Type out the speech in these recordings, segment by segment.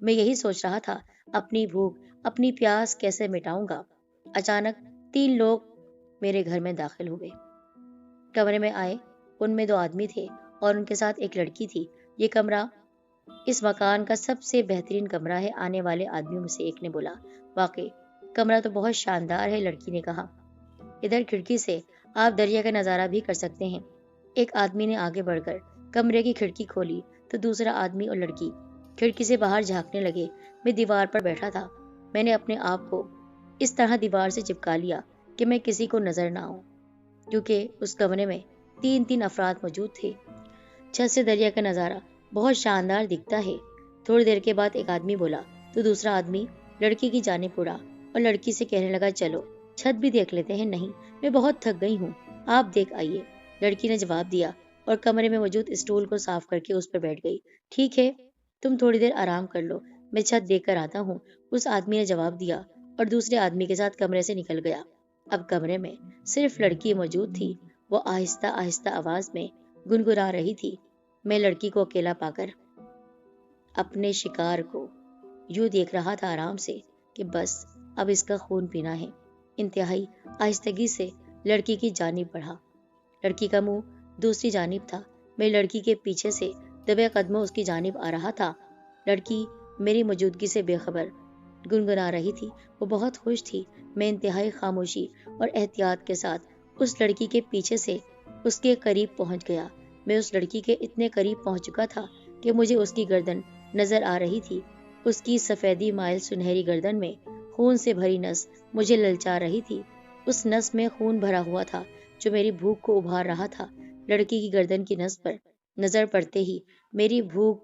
میں یہی سوچ رہا تھا، اپنی بھوک، اپنی پیاس کیسے مٹاؤں گا۔ اچانک 3 لوگ میرے گھر میں داخل ہو گئے۔ کمرے میں آئے، ان میں 2 آدمی تھے اور ان کے ساتھ ایک لڑکی تھی۔ یہ کمرہ اس مکان کا سب سے بہترین کمرہ ہے، آنے والے آدمیوں میں سے ایک نے بولا۔ واقعی کمرہ تو بہت شاندار ہے، لڑکی نے کہا۔ ادھر کھڑکی سے آپ دریا کا نظارہ بھی کر سکتے ہیں۔ ایک آدمی نے آگے بڑھ کر کمرے کی کھڑکی کھولی تو دوسرا آدمی اور لڑکی کھڑکی سے باہر جھانکنے لگے۔ میں دیوار پر بیٹھا تھا۔ میں نے اپنے آپ کو اس طرح دیوار سے چپکا لیا کہ میں کسی کو نظر نہ آؤں، کیونکہ اس کمرے میں 3 افراد موجود تھے۔ چھت سے دریا کا نظارہ بہت شاندار دکھتا ہے۔ تھوڑی دیر کے بعد ایک آدمی بولا تو دوسرا آدمی لڑکی کی جانب اڑا اور لڑکی سے کہنے لگا، چلو چھت بھی دیکھ لیتے ہیں۔ نہیں، میں بہت تھک گئی ہوں، آپ دیکھ آئیے، لڑکی نے جواب دیا اور کمرے میں موجود اسٹول کو صاف کر کے اس پر بیٹھ گئی۔ ٹھیک ہے، تم تھوڑی دیر آرام کر لو، میں چھت دیکھ کر آتا ہوں، اس آدمی نے جواب دیا اور دوسرے آدمی کے ساتھ کمرے سے نکل گیا۔ اب کمرے میں صرف لڑکی موجود تھی۔ وہ آہستہ آہستہ آواز میں گنگنا رہی تھی۔ میں لڑکی کو اکیلا پا کر اپنے شکار کو یوں دیکھ رہا تھا آرام سے کہ بس اب اس کا خون پینا ہے۔ انتہائی آہستگی سے لڑکی کی جانب بڑھا۔ لڑکی کا منہ دوسری جانب تھا۔ میں لڑکی کے پیچھے سے دبے قدموں اس کی جانب آ رہا تھا۔ لڑکی میری موجودگی سے بے خبر گنگنا رہی تھی۔ وہ بہت خوش تھی۔ میں انتہائی خاموشی اور احتیاط کے ساتھ اس لڑکی کے پیچھے سے اس کے قریب پہنچ گیا۔ میں اس لڑکی کے اتنے قریب پہنچ چکا تھا کہ مجھے اس کی گردن نظر آ رہی تھی۔ اس کی سفیدی مائل سنہری گردن میں خون سے بھری نس مجھے للچا رہی تھی۔ اس نس میں خون بھرا ہوا تھا جو میری بھوک کو ابھار رہا تھا۔ لڑکی کی گردن کی نس پر نظر پڑتے ہی میری بھوک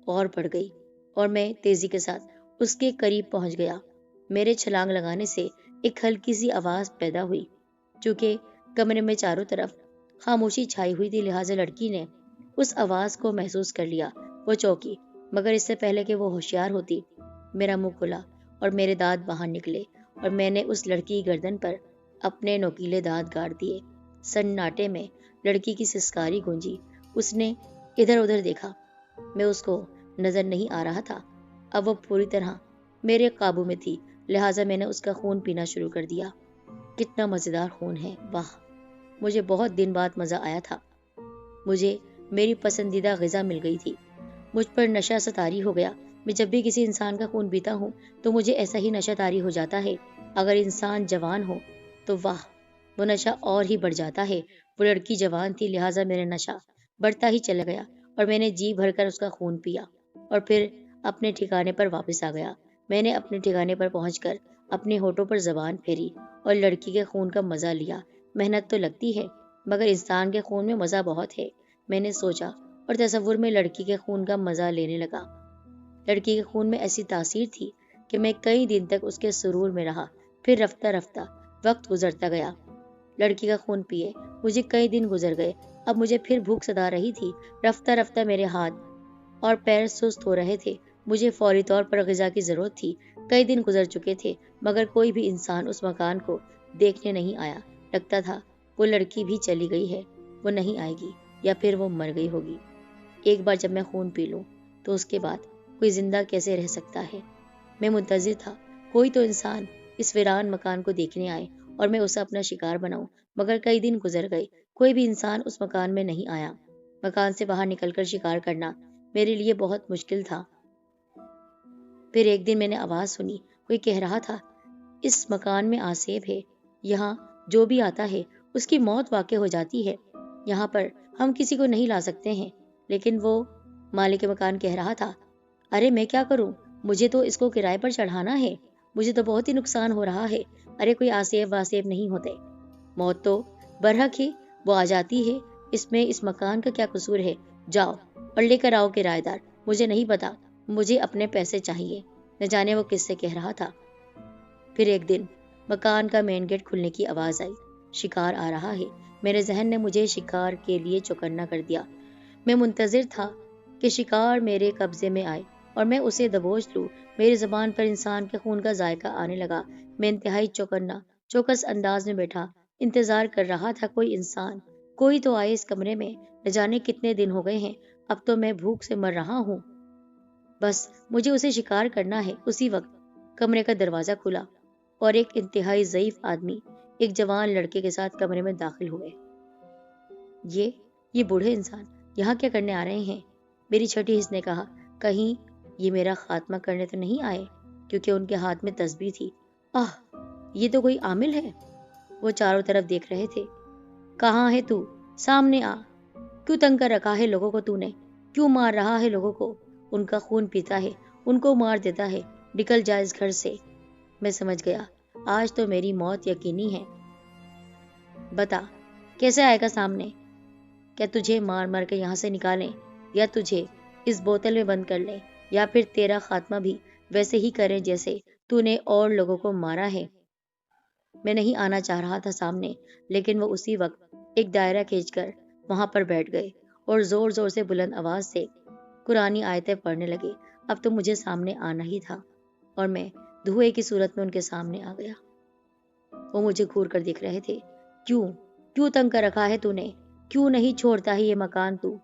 اور بڑھ گئی اور میں تیزی کے ساتھ اس کے قریب پہنچ گیا۔ میرے چھلانگ لگانے سے ایک ہلکی سی آواز پیدا ہوئی۔ چونکہ کمرے میں چاروں طرف خاموشی چھائی ہوئی تھی، لہٰذا لڑکی نے اس آواز کو محسوس کر لیا۔ وہ چونکی، مگر اس سے پہلے کہ وہ ہوشیار ہوتی، میرا منہ کھلا اور میرے دانت باہر نکلے اور میں نے اس لڑکی کی گردن پر اپنے نوکیلے دانت گاڑ دیے۔ سناٹے میں لڑکی کی سسکاری گونجی۔ اس نے ادھر ادھر دیکھا۔ میں اس کو نظر نہیں آ رہا تھا۔ اب وہ پوری طرح میرے قابو میں تھی، لہٰذا میں نے اس کا خون پینا شروع کر دیا۔ کتنا مزیدار خون ہے، واہ! مجھے بہت دن بعد مزہ آیا تھا۔ مجھے میری پسندیدہ غذا مل گئی تھی۔ مجھ پر نشہ سا طاری ہو گیا۔ میں جب بھی کسی انسان کا خون پیتا ہوں تو مجھے ایسا ہی نشہ طاری ہو جاتا ہے۔ اگر انسان جوان ہو تو واہ، وہ نشہ اور ہی بڑھ جاتا ہے۔ وہ لڑکی جوان تھی، لہٰذا میرا نشہ بڑھتا ہی چلا گیا اور میں نے جی بھر کر اس کا خون پیا اور پھر اپنے ٹھکانے پر واپس آ گیا۔ میں نے اپنے ٹھکانے پر پہنچ کر اپنے ہونٹوں پر زبان پھیری اور لڑکی کے خون کا مزہ لیا۔ محنت تو لگتی ہے، مگر انسان کے خون میں مزہ بہت ہے، میں نے سوچا اور تصور میں لڑکی کے خون کا مزہ لینے لگا۔ لڑکی کے خون میں ایسی تاثیر تھی کہ میں کئی دن تک اس کے سرور میں رہا۔ پھر رفتہ رفتہ وقت گزرتا گیا۔ لڑکی کا خون پیے مجھے کئی دن گزر گئے۔ اب مجھے پھر بھوک ستا رہی تھی۔ رفتہ رفتہ میرے ہاتھ اور پیر سست ہو رہے تھے۔ مجھے فوری طور پر غذا کی ضرورت تھی۔ کئی دن گزر چکے تھے مگر کوئی بھی انسان اس مکان کو دیکھنے نہیں آیا۔ لگتا تھا وہ لڑکی بھی چلی گئی ہے، وہ نہیں آئے گی یا پھر وہ مر گئی ہوگی۔ ایک بار جب میں خون پی لوں تو اس کے بعد کوئی زندہ کیسے رہ سکتا ہے؟ میں منتظر تھا کوئی تو انسان اس ویران مکان کو دیکھنے آئے اور میں اسے اپنا شکار بناؤں، مگر کئی دن گزر گئے، کوئی بھی انسان اس مکان میں نہیں آیا۔ مکان سے باہر نکل کر شکار کرنا میرے لیے بہت مشکل تھا۔ پھر ایک دن میں نے آواز سنی، کوئی کہہ رہا تھا، اس مکان میں آسیب ہے، یہاں جو بھی آتا ہے اس کی موت واقع ہو جاتی ہے، یہاں پر ہم کسی کو نہیں لا سکتے ہیں۔ لیکن وہ مالک مکان کہہ رہا تھا، ارے میں کیا کروں، مجھے تو اس کو کرائے پر چڑھانا ہے، مجھے تو بہت ہی نقصان ہو رہا ہے، ارے کوئی آسیب واسیب نہیں ہوتے، موت تو برحق ہے، وہ آ جاتی ہے، اس میں اس مکان کا کیا قصور ہے، جاؤ اور لے کر آؤ کرایہ دار، مجھے نہیں پتا، مجھے اپنے پیسے چاہیے۔ نہ جانے وہ کس سے کہہ رہا تھا۔ پھر ایک دن مکان کا مین گیٹ کھلنے کی آواز آئی، شکار آ رہا ہے۔ میرے ذہن نے مجھے شکار کے لیے چوکنا کر دیا۔ میں منتظر تھا کہ شکار میرے قبضے میں آئے اور میں اسے دبوچ لوں۔ میری زبان پر انسان کے خون کا ذائقہ آنے لگا۔ میں انتہائی چوکس انداز میں بیٹھا انتظار کر رہا تھا، کوئی انسان، کوئی تو آئے اس کمرے میں۔ نہ جانے کتنے دن ہو گئے ہیں، اب تو میں بھوک سے مر رہا ہوں۔ بس مجھے اسے شکار کرنا ہے۔ اسی وقت کمرے کا دروازہ کھلا اور ایک انتہائی ضعیف آدمی ایک جوان لڑکے کے ساتھ کمرے میں داخل ہوئے۔ یہ بوڑھے انسان یہاں کیا کرنے آ رہے ہیں؟ میری چھٹی حص نے کہا۔ کہیں یہ میرا خاتمہ کرنے تو نہیں آئے؟ کیونکہ ان کے ہاتھ میں تسبیح تھی۔ آہ، یہ تو کوئی عامل ہے۔ وہ چاروں طرف دیکھ رہے تھے۔ کہاں ہے تو؟ سامنے آ۔ کیوں تنگ کر رکھا ہے لوگوں کو تو نے؟ کیوں مار رہا ہے لوگوں کو؟ ان کا خون پیتا ہے، ان کو مار دیتا ہے۔ نکل جا اس گھر سے۔ میں سمجھ گیا، آج تو میری موت یقینی ہے۔ بتا، کیسے آئے گا سامنے؟ کیا تجھے مار مار کے یہاں سے نکالیں، یا تجھے اس بوتل میں بند کر لیں، یا پھر تیرا خاتمہ بھی ویسے ہی کریں جیسے تو نے اور لوگوں کو مارا ہے؟ میں نہیں آنا چاہ رہا تھا سامنے، لیکن وہ اسی وقت ایک دائرہ کھینچ کر وہاں پر بیٹھ گئے اور زور زور سے بلند آواز سے قرآنی آیتیں پڑھنے لگے۔ اب تو مجھے سامنے آنا ہی تھا اور میں دھوئے کی صورت میں ان کے سامنے آ گیا۔ وہ مجھے گھور کر دیکھ رہے تھے۔ کیوں تنگ کر رکھا ہے تو نے؟ کیوں نہیں چھوڑتا ہی یہ مکان تو؟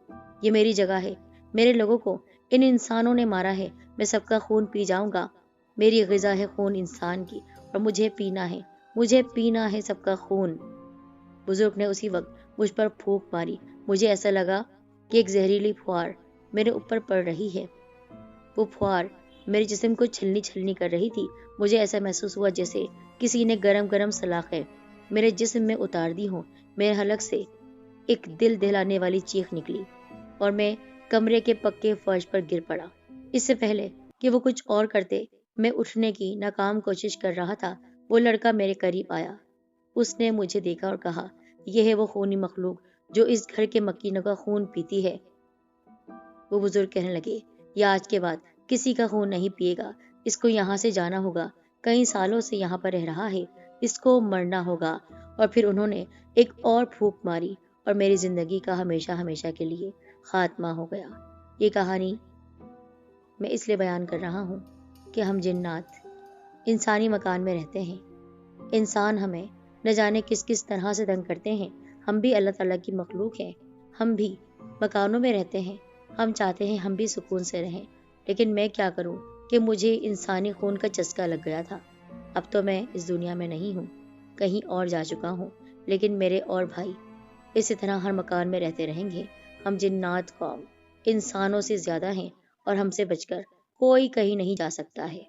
یہ میری جگہ ہے۔ میرے لوگوں کو ان انسانوں نے مارا ہے۔ میں سب کا خون پی جاؤں گا۔ میری غذا ہے خون انسان کی، اور مجھے پینا ہے سب کا خون۔ بزرگ نے اسی وقت مجھ پر پھونک ماری۔ مجھے ایسا لگا کہ ایک زہریلی پھوار میرے اوپر پڑ رہی ہے۔ وہ پھوار میرے جسم کو چھلنی کر رہی تھی۔ مجھے ایسا محسوس ہوا جیسے کسی نے گرم سلاخیں میرے جسم میں اتار دی ہوں۔ میرے حلق سے ایک دل دہلانے والی چیخ نکلی اور میں کمرے کے پکے فرش پر گر پڑا۔ اس سے پہلے کہ وہ کچھ اور کرتے، میں اٹھنے کی ناکام کوشش کر رہا تھا۔ وہ لڑکا میرے قریب آیا۔ اس نے مجھے دیکھا اور کہا، یہ ہے وہ خونی مخلوق جو اس گھر کے مکینوں کا خون پیتی ہے۔ وہ بزرگ کہنے لگے، یہ آج کے بعد کسی کا خون نہیں پیے گا۔ اس کو یہاں سے جانا ہوگا۔ کئی سالوں سے یہاں پر رہ رہا ہے۔ اس کو مرنا ہوگا۔ اور پھر انہوں نے ایک اور پھونک ماری اور میری زندگی کا ہمیشہ کے لیے خاتمہ ہو گیا۔ یہ کہانی میں اس لیے بیان کر رہا ہوں کہ ہم جنات انسانی مکان میں رہتے ہیں۔ انسان ہمیں نہ جانے کس طرح سے تنگ کرتے ہیں۔ ہم بھی اللہ تعالیٰ کی مخلوق ہیں۔ ہم بھی مکانوں میں رہتے ہیں۔ ہم چاہتے ہیں ہم بھی سکون سے رہیں، لیکن میں کیا کروں کہ مجھے انسانی خون کا چسکا لگ گیا تھا۔ اب تو میں اس دنیا میں نہیں ہوں، کہیں اور جا چکا ہوں، لیکن میرے اور بھائی اسی طرح ہر مکان میں رہتے رہیں گے۔ ہم جنات قوم انسانوں سے زیادہ ہیں، اور ہم سے بچ کر کوئی کہیں نہیں جا سکتا ہے۔